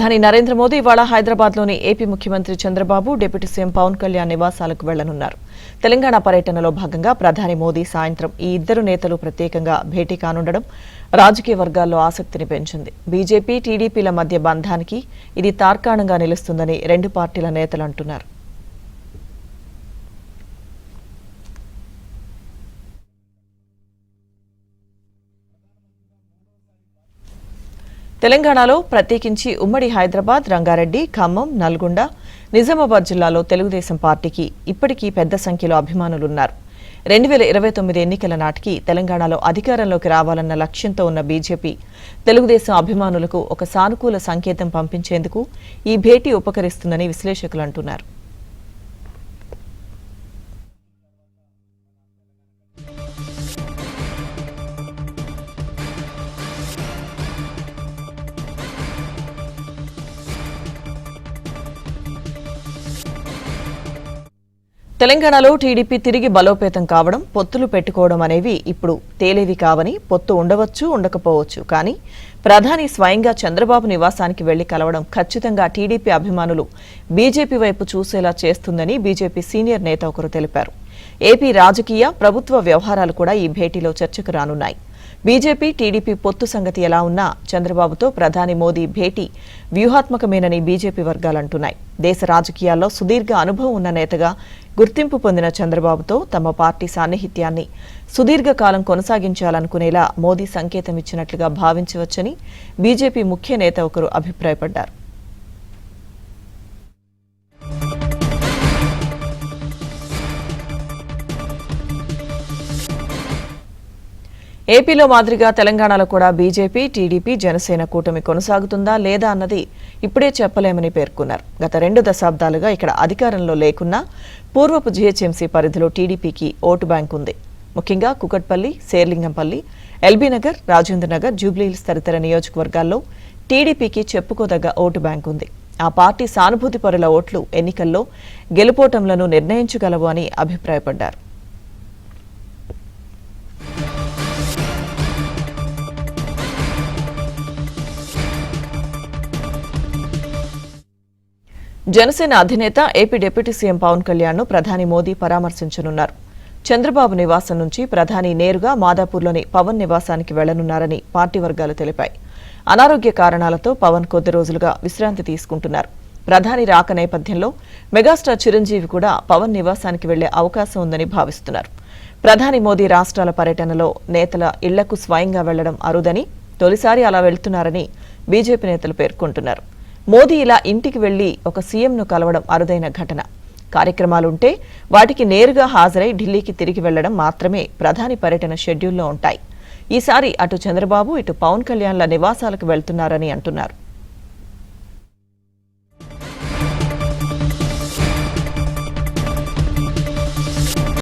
ప్రధాని నరేంద్ర మోదీ ఇవాళ హైదరాబాద్లోని ఏపీ ముఖ్యమంత్రి చంద్రబాబు డిప్యూటీ సీఎం పవన్ కళ్యాణ్ నివాసాలకు వెళ్లనున్నారు. తెలంగాణ పర్యటనలో భాగంగా ప్రధాని మోదీ సాయంత్రం ఈ ఇద్దరు నేతలు ప్రత్యేకంగా భేటీ కానుండడం రాజకీయ వర్గాల్లో ఆసక్తిని పెంచింది. బీజేపీ, టీడీపీల మధ్య బంధానికి ఇది తార్కాణంగా నిలుస్తుందని రెండు పార్టీల నేతలు అంటున్నారు. తెలంగాణలో ప్రత్యేకించి ఉమ్మడి హైదరాబాద్, రంగారెడ్డి, ఖమ్మం, నల్గొండ, నిజామాబాద్ జిల్లాలో తెలుగుదేశం పార్టీకి ఇప్పటికీ పెద్ద సంఖ్యలో అభిమానులున్నారు. 2029 ఎన్నికల నాటికి తెలంగాణలో అధికారంలోకి రావాలన్న లక్ష్యంతో ఉన్న బీజేపీ తెలుగుదేశం అభిమానులకు ఒక సానుకూల సంకేతం పంపించేందుకు ఈ భేటీ ఉపకరిస్తుందని విశ్లేషకులు అంటున్నారు. తెలంగాణలో టీడీపీ తిరిగి బలోపేతం కావడం, పొత్తులు పెట్టుకోవడం అనేవి ఇప్పుడు తేలేవి కావని, పొత్తు ఉండవచ్చు, ఉండకపోవచ్చు, కానీ ప్రధాని స్వయంగా చంద్రబాబు నివాసానికి వెళ్లి కలవడం ఖచ్చితంగా టీడీపీ అభిమానులు బీజేపీ వైపు చూసేలా చేస్తుందని బీజేపీ సీనియర్ నేత ఒకరు తెలిపారు. ఏపీ రాజకీయ, ప్రభుత్వ వ్యవహారాలు కూడా ఈ భేటీలో చర్చకు రానున్నాయి. బీజేపీ, టీడీపీ పొత్తు సంగతి ఎలా ఉన్నా చంద్రబాబుతో ప్రధాని మోదీ భేటీ వ్యూహాత్మకమేనని బీజేపీ వర్గాలంటున్నాయి. దేశ రాజకీయాల్లో సుదీర్ఘ అనుభవం ఉన్న నేతగా గుర్తింపు పొందిన చంద్రబాబుతో తమ పార్టీ సాన్నిహిత్యాన్ని సుదీర్ఘకాలం కొనసాగించాలనుకునేలా మోదీ సంకేతం ఇచ్చినట్లుగా భావించవచ్చని బీజేపీ ముఖ్య నేత ఒకరు అభిప్రాయపడ్డారు. ఏపీలో మాదిరిగా తెలంగాణలో కూడా బీజేపీ, టీడీపీ, జనసేన కూటమి కొనసాగుతుందా లేదా అన్నది ఇప్పుడే చెప్పలేమని పేర్కొన్నారు. గత 2 దశాబ్దాలుగా ఇక్కడ అధికారంలో లేకున్నా పూర్వపు జీహెచ్ఎంసీ పరిధిలో టీడీపీకి ఓటు బ్యాంక్ ఉంది. ముఖ్యంగా కుకట్పల్లి, శేర్లింగంపల్లి, ఎల్బీనగర్, రాజేంద్రనగర్, జూబ్లీహిల్స్ తదితర నియోజకవర్గాల్లో టీడీపీకి చెప్పుకోదగ్గ ఓటు బ్యాంక్ ఉంది. ఆ పార్టీ సానుభూతి పరుల ఓట్లు ఎన్నికల్లో గెలుపోటంలను నిర్ణయించగలవు అని అభిప్రాయపడ్డారు. జనసేన అధినేత AP deputy CM Pawan Kalyan ను ప్రధాని మోదీ పరామర్శించనున్నారు. చంద్రబాబు నివాసం నుంచి ప్రధాని నేరుగా మాదాపూర్లోని పవన్ నివాసానికి వెళ్లనున్నారని పార్టీ వర్గాలు తెలిపాయి. అనారోగ్య కారణాలతో పవన్ కొద్ది రోజులుగా విశ్రాంతి తీసుకుంటున్నారు. ప్రధాని రాక నేపథ్యంలో మెగాస్టార్ చిరంజీవి కూడా పవన్ నివాసానికి వెళ్లే అవకాశం ఉందని భావిస్తున్నారు. ప్రధాని మోదీ రాష్ట్రాల పర్యటనలో నేతల ఇళ్లకు స్వయంగా వెళ్లడం అరుదని, తొలిసారి అలా వెళ్తున్నారని బీజేపీ నేతలు పేర్కొంటున్నారు. మోదీ ఇలా ఇంటికి వెళ్లి ఒక సీఎంను కలవడం అరుదైన ఘటన. కార్యక్రమాలుంటే వాటికి నేరుగా హాజరై ఢిల్లీకి తిరిగి వెళ్లడం మాత్రమే ప్రధాని పర్యటన షెడ్యూల్లో ఉంటాయి. ఈసారి అటు చంద్రబాబు, ఇటు పవన్ కళ్యాణ్ల నివాసాలకు వెళ్తున్నారని అంటున్నారు.